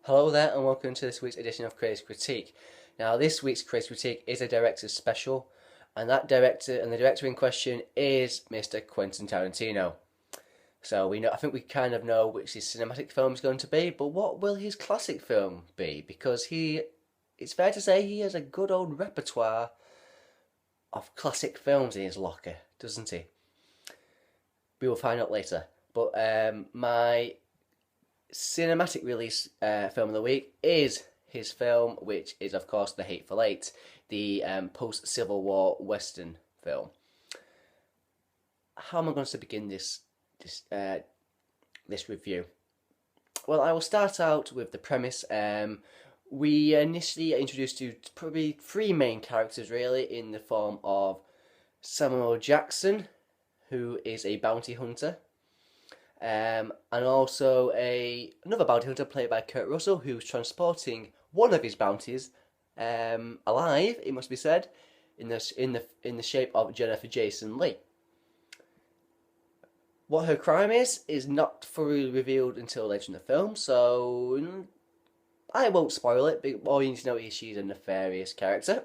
Hello there and welcome to this week's edition of Creative Critique. Now this week's Creative Critique is a director's special, and the director in question is Mr. Quentin Tarantino. So I think we kind of know which his cinematic film is going to be, but what will his classic film be? Because it's fair to say he has a good old repertoire of classic films in his locker, doesn't he? We will find out later. But my cinematic release film of the week is his film, which is of course The Hateful Eight, the post-Civil War Western film. How am I going to begin this review? Well, I will start out with the premise. We initially are introduced to probably three main characters, really, in the form of Samuel Jackson, who is a bounty hunter, and also another bounty hunter played by Kurt Russell, who's transporting one of his bounties, alive, it must be said, in the shape of Jennifer Jason Leigh. What her crime is not fully revealed until later in the film, so I won't spoil it, but all you need to know is she's a nefarious character.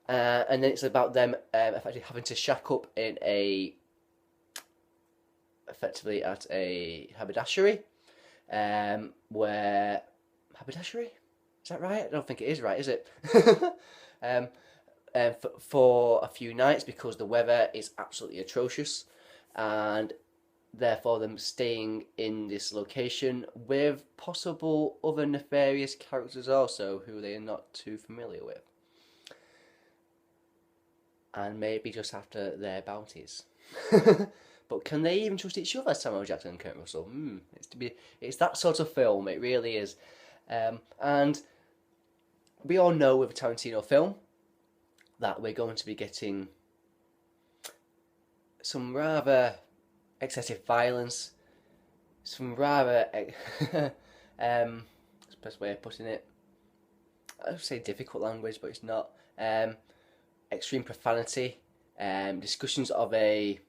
And then it's about them effectively having to shack up effectively at a haberdashery, where haberdashery, is that right? I don't think it is right, is it? For a few nights because the weather is absolutely atrocious, and therefore them staying in this location with possible other nefarious characters also who they are not too familiar with, and maybe just after their bounties. But can they even trust each other, Samuel Jackson and Kurt Russell? It's that sort of film, it really is. And we all know with a Tarantino film that we're going to be getting some rather excessive violence, some rather that's the best way of putting it. I would say difficult language, but it's not. Extreme profanity, discussions of a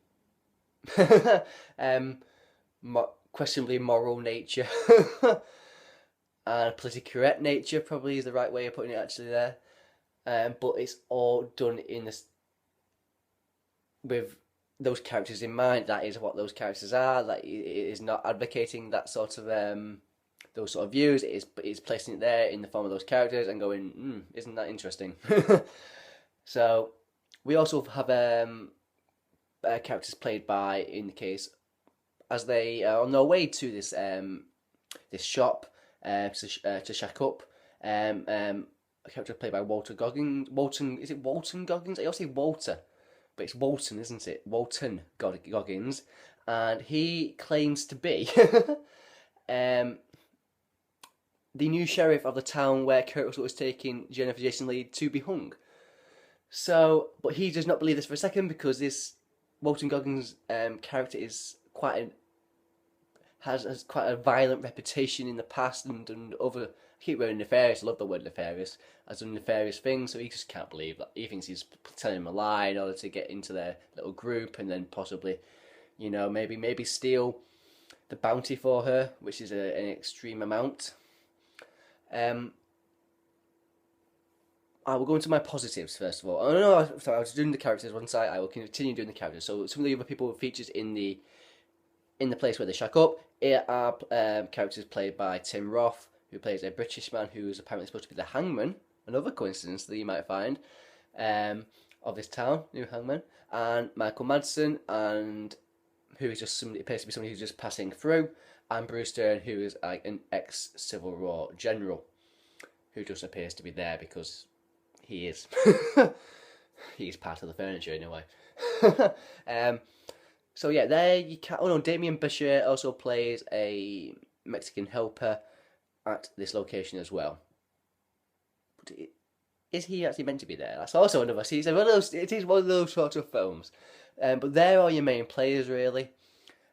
questionably moral nature, and politically correct nature probably is the right way of putting it actually there. But it's all done in this with those characters in mind. That is what those characters are. Like, it is not advocating that sort of those sort of views. It's placing it there in the form of those characters and going, isn't that interesting? So we also have characters played by, in the case, as they are on their way to this shop to shack up. A character played by Walter Goggins. Is it Walton Goggins? I always say Walter, but it's Walton, isn't it? Walton Goggins, and he claims to be the new sheriff of the town where Kurt Russell was taking Jennifer Jason Leigh to be hung. So, but he does not believe this for a second, because this Walton Goggins character is has quite a violent reputation in the past, and other. I keep wearing nefarious. I love the word nefarious. Has done nefarious things, so he just can't believe that. He thinks he's telling him a lie in order to get into their little group, and then possibly, maybe steal the bounty for her, which is an extreme amount. I will go into my positives first of all. Oh no, sorry, I was doing the characters one side. I will continue doing the characters. So some of the other people with features in the place where they shack up are characters played by Tim Roth, who plays a British man who is apparently supposed to be the hangman. Another coincidence that you might find of this town, new hangman, and Michael Madsen, and who is just appears to be somebody who's just passing through, and Bruce Dern, who is like an ex-Civil War general, who just appears to be there because he is. He's part of the furniture in a way. So yeah, there you can. Oh no, Damien Bichir also plays a Mexican helper at this location as well. But is he actually meant to be there? That's also another. See, it is one of those sorts of films. But there are your main players really.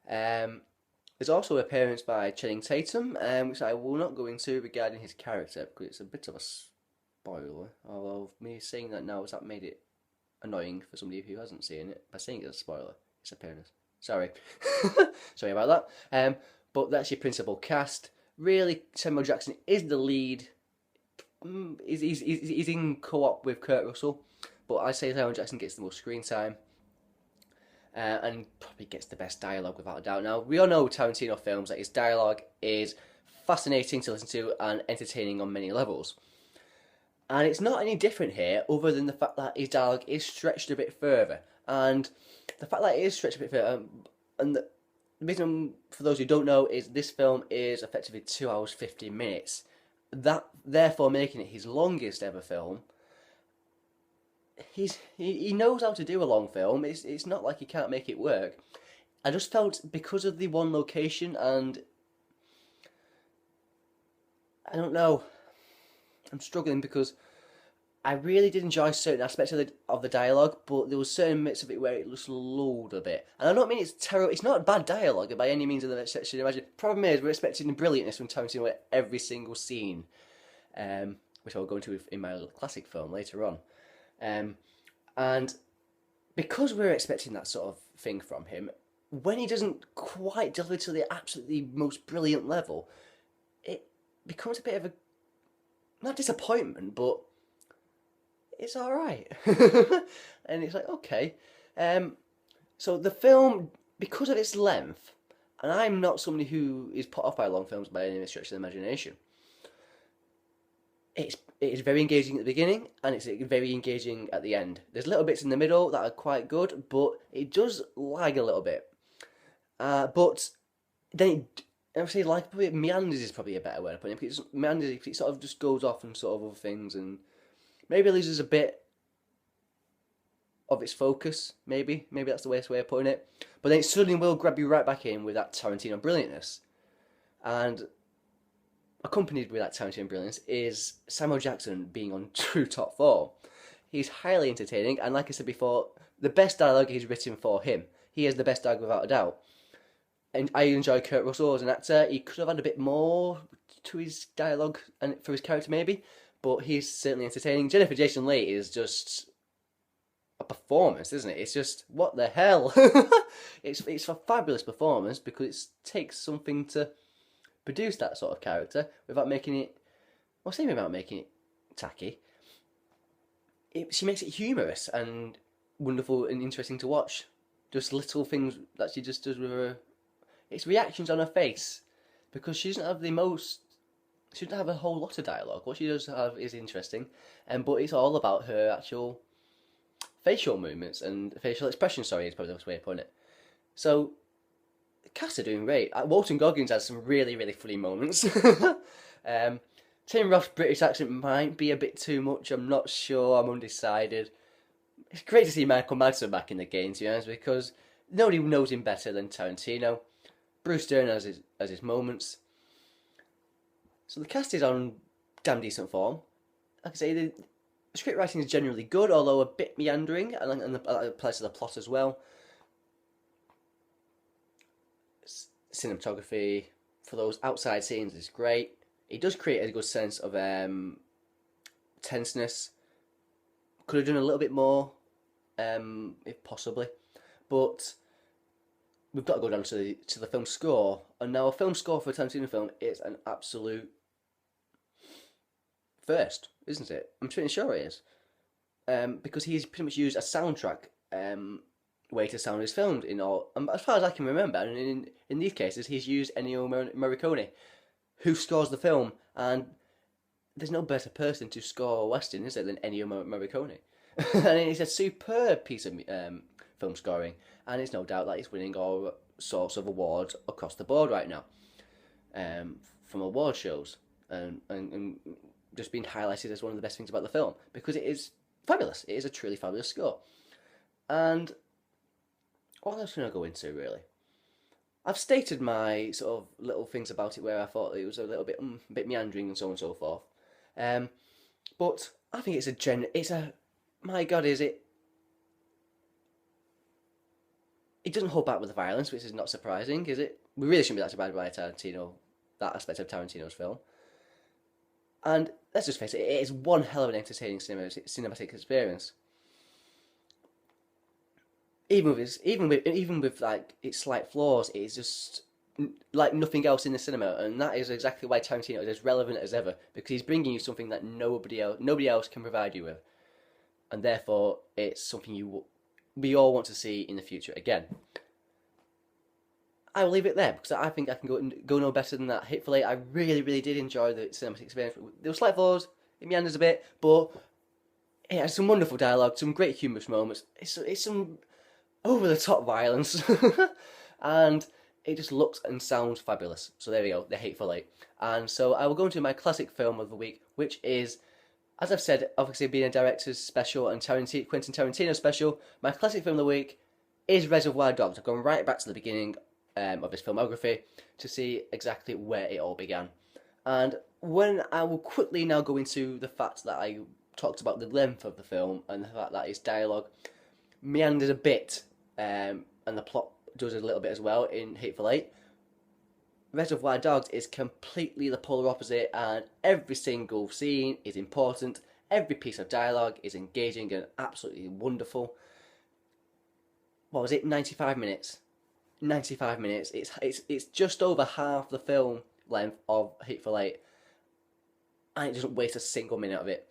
There's also an appearance by Channing Tatum, which I will not go into regarding his character because it's a bit of a spoiler. Although me saying that now, has that made it annoying for somebody who hasn't seen it by saying it's a spoiler? It's appearance. Sorry, sorry about that. But that's your principal cast. Really, Samuel Jackson is the lead. He's in co-op with Kurt Russell, but I say Samuel Jackson gets the most screen time. And probably gets the best dialogue without a doubt. Now, we all know Tarantino films that his dialogue is fascinating to listen to and entertaining on many levels. And it's not any different here, other than the fact that his dialogue is stretched a bit further. And the fact that it is stretched a bit further, and the reason, for those who don't know, is this film is effectively 2 hours 50 minutes. That, therefore, making it his longest ever film. He knows how to do a long film. It's not like he can't make it work. I just felt, because of the one location, and I don't know, I'm struggling because I really did enjoy certain aspects of the dialogue, but there was certain bits of it where it just lulled a bit. And I don't mean it's terrible. It's not bad dialogue by any means of the section. Imagine. Problem is, we're expecting the brilliantness from Tarantino at every single scene, which I'll go into in my classic film later on. And because we're expecting that sort of thing from him, when he doesn't quite deliver to the absolutely most brilliant level, it becomes a bit of a, not disappointment, but it's alright. And it's like, okay. So the film, because of its length, and I'm not somebody who is put off by long films by any stretch of the imagination, it is very engaging at the beginning, and it's very engaging at the end. There's little bits in the middle that are quite good, but it does lag a little bit. But then I would say, like, probably meanders is probably a better way of putting it. Because it meanders, it sort of just goes off and sort of other things, and maybe loses a bit of its focus. Maybe that's the best way of putting it. But then it suddenly will grab you right back in with that Tarantino brilliantness, and accompanied with that Tarantino brilliance is Samuel Jackson being on true top form. He's highly entertaining, and like I said before, the best dialogue is written for him. He has the best dialogue without a doubt. And I enjoy Kurt Russell as an actor. He could have had a bit more to his dialogue and for his character maybe, but he's certainly entertaining. Jennifer Jason Leigh is just a performance, isn't it? It's just, what the hell? It's a fabulous performance, because it takes something to produce that sort of character without making it, well, same without making it tacky. She makes it humorous and wonderful and interesting to watch. Just little things that she just does with her, it's reactions on her face, because she doesn't have she doesn't have a whole lot of dialogue. What she does have is interesting, but it's all about her actual facial movements and facial expression. Sorry, is probably the best way of putting it. So the cast are doing great. Walton Goggins has some really, really funny moments. Tim Roth's British accent might be a bit too much. I'm not sure. I'm undecided. It's great to see Michael Madsen back in the game, to be honest, because nobody knows him better than Tarantino. Bruce Dern has his moments. So the cast is on damn decent form. Like I say, the script writing is generally good, although a bit meandering, and the place of the plot as well. Cinematography for those outside scenes is great. It does create a good sense of tenseness. Could have done a little bit more, if possibly, but we've got to go down to the film score. And now a film score for a Tarantino film is an absolute first, isn't it? I'm pretty sure it is, because he's pretty much used a soundtrack way to sound his films in all. As far as I can remember, and in these cases, he's used Ennio Morricone, who scores the film, and there's no better person to score a western, is there, than Ennio Morricone? And it's a superb piece of film scoring, and it's no doubt that it's winning all sorts of awards across the board right now, from award shows, and just being highlighted as one of the best things about the film, because it is fabulous. It is a truly fabulous score. And what else can I go into, really? I've stated my sort of little things about it where I thought it was a little bit bit meandering and so on and so forth. But I think it's a my God, is it? It doesn't hold back with the violence, which is not surprising, is it? We really shouldn't be that surprised by Tarantino, that aspect of Tarantino's film. And let's just face it, it is one hell of an entertaining cinematic experience. Even with like its slight flaws, it is just like nothing else in the cinema, and that is exactly why Tarantino is as relevant as ever, because he's bringing you something that nobody else can provide you with, and therefore it's something we all want to see in the future again. I will leave it there because I think I can go no better than that. Hateful Eight, I really, really did enjoy the cinematic experience. There were slight flaws, it meanders a bit, but it has some wonderful dialogue, some great humorous moments. It's some over the top violence, and it just looks and sounds fabulous. So there we go, The Hateful Eight. And so I will go into my classic film of the week, which is, as I've said, obviously being a director's special and Quentin Tarantino special, my classic film of the week is Reservoir Dogs. I've gone right back to the beginning of his filmography to see exactly where it all began. And when I will quickly now go into the fact that I talked about the length of the film and the fact that its dialogue meanders a bit, and the plot does a little bit as well in Hateful Eight. Reservoir Dogs is completely the polar opposite, and every single scene is important. Every piece of dialogue is engaging and absolutely wonderful. What was it? 95 minutes. 95 minutes. It's just over half the film length of Hateful Eight, and it doesn't waste a single minute of it.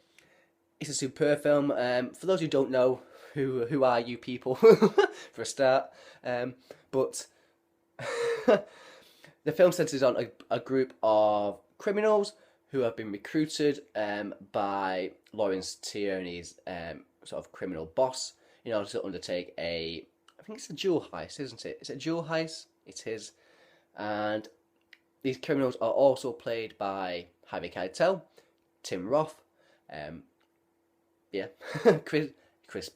It's a superb film. For those who don't know, who are you people, for a start? But the film centres on a group of criminals who have been recruited by Lawrence Tierney's sort of criminal boss in order to undertake I think it's a jewel heist, isn't it? Is it a jewel heist? It is. And these criminals are also played by Harvey Keitel, Tim Roth, Chris,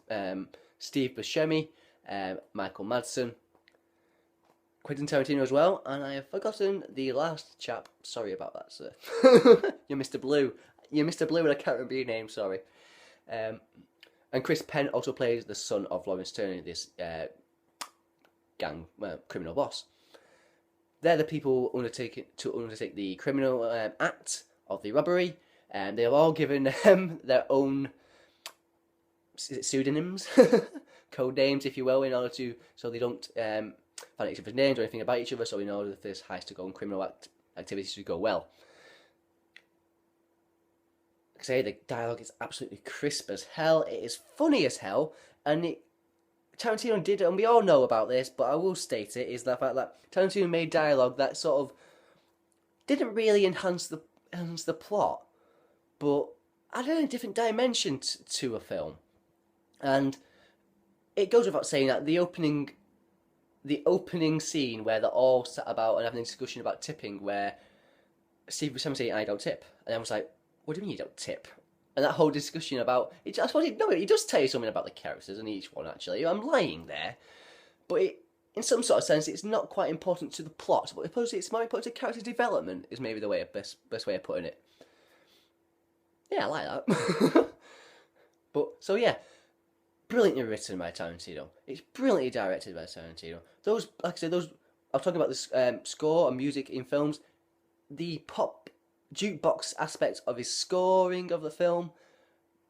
Steve Buscemi, Michael Madsen, Quentin Tarantino as well, and I have forgotten the last chap. Sorry about that, sir. You're Mr. Blue. You're Mr. Blue, and I can't remember your name. Sorry. And Chris Penn also plays the son of Lawrence Tierney, this criminal boss. They're the people undertake the criminal act of the robbery, and they are all given their own pseudonyms, code names, if you will, in order to so they don't find each other's names or anything about each other. So in order for this heist to go and criminal activities to go well. Like I say, the dialogue is absolutely crisp as hell. It is funny as hell, and Tarantino did, and we all know about this, but I will state it, is the fact that Tarantino made dialogue that sort of didn't really enhance the plot, but added a different dimension to a film. And it goes without saying that the opening scene where they're all sat about and having a discussion about tipping, where Steve was saying, "I don't tip," and I was like, "What do you mean you don't tip?" And that whole discussion about it, I suppose he does tell you something about the characters and each one. Actually, I'm lying there, but in some sort of sense, it's not quite important to the plot. But I suppose it's more important to character development. Is maybe the best way of putting it. Yeah, I like that. But so yeah. Brilliantly written by Tarantino. It's brilliantly directed by Tarantino. Like I said, I'm talking about this score and music in films. The pop jukebox aspect of his scoring of the film,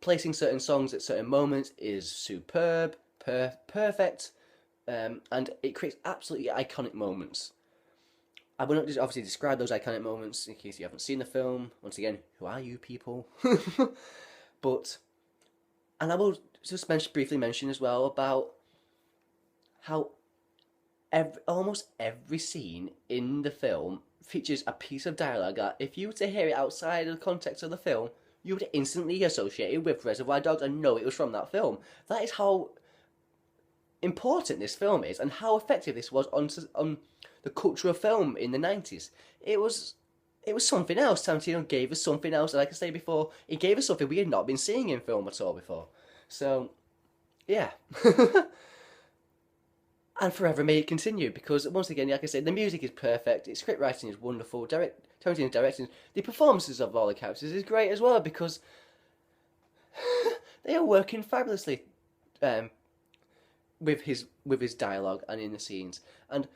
placing certain songs at certain moments, is superb, perfect, and it creates absolutely iconic moments. I will not just obviously describe those iconic moments in case you haven't seen the film. Once again, who are you people? And I will just briefly mention as well about how almost every scene in the film features a piece of dialogue that, if you were to hear it outside of the context of the film, you would instantly associate it with Reservoir Dogs and know it was from that film. That is how important this film is, and how effective this was on the culture of film in the 90s. It was something else. Tarantino gave us something else. Like I said before, he gave us something we had not been seeing in film at all before. So, yeah. And forever may it continue, because once again, like I said, the music is perfect, its script writing is wonderful, Tarantino's directing, the performances of all the characters is great as well, because they are working fabulously with his dialogue and in the scenes. And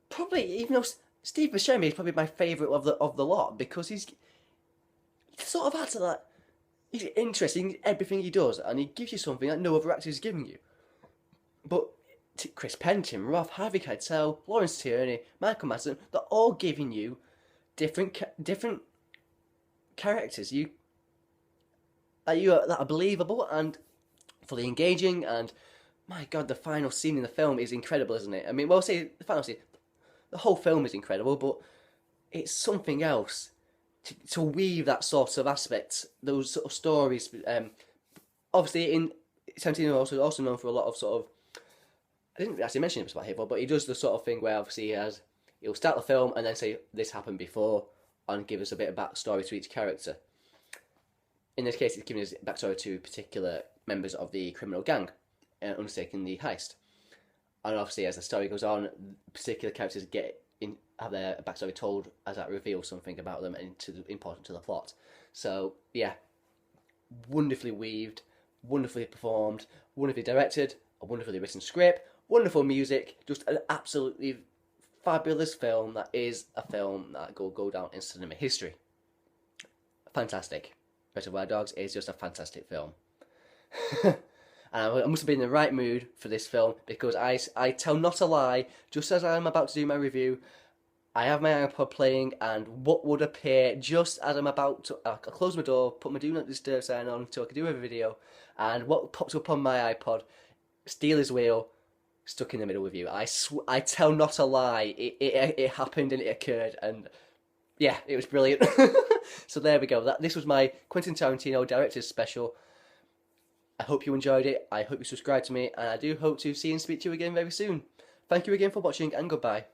probably, even though Steve Buscemi is probably my favourite of the lot, because he sort of adds to that. He's interesting in everything he does, and he gives you something that no other actor is giving you. But Chris Penn, Tim Roth, Harvey Keitel, Lawrence Tierney, Michael Madsen, they're all giving you different characters that are believable and fully engaging. And my God, the final scene in the film is incredible, isn't it? I mean, well, say the final scene, the whole film is incredible, but it's something else to weave that sort of aspect, those sort of stories. Obviously, in Tarantino also known for a lot of sort of, I didn't actually mention it about Hateful, but he does the sort of thing where obviously he'll start the film and then say this happened before and give us a bit of backstory to each character. In this case, it's giving us backstory to particular members of the criminal gang undertaking the heist. And obviously, as the story goes on, particular characters have their backstory told as that reveals something about them and important to the plot. So yeah, wonderfully weaved, wonderfully performed, wonderfully directed, a wonderfully written script, wonderful music, just an absolutely fabulous film that is a film that will go down in cinema history. Fantastic. Reservoir Dogs is just a fantastic film. And I must have been in the right mood for this film because I tell not a lie, just as I'm about to do my review, I have my iPod playing and what would appear just as I'm about to I'll close my door, put my Do Not Disturb sign on so I can do a video, and what pops up on my iPod, Stealers Wheel, stuck in the middle with you. I tell not a lie. It happened and it occurred, and yeah, it was brilliant. So there we go. This was my Quentin Tarantino director's special. I hope you enjoyed it. I hope you subscribe to me, and I do hope to see and speak to you again very soon. Thank you again for watching, and goodbye.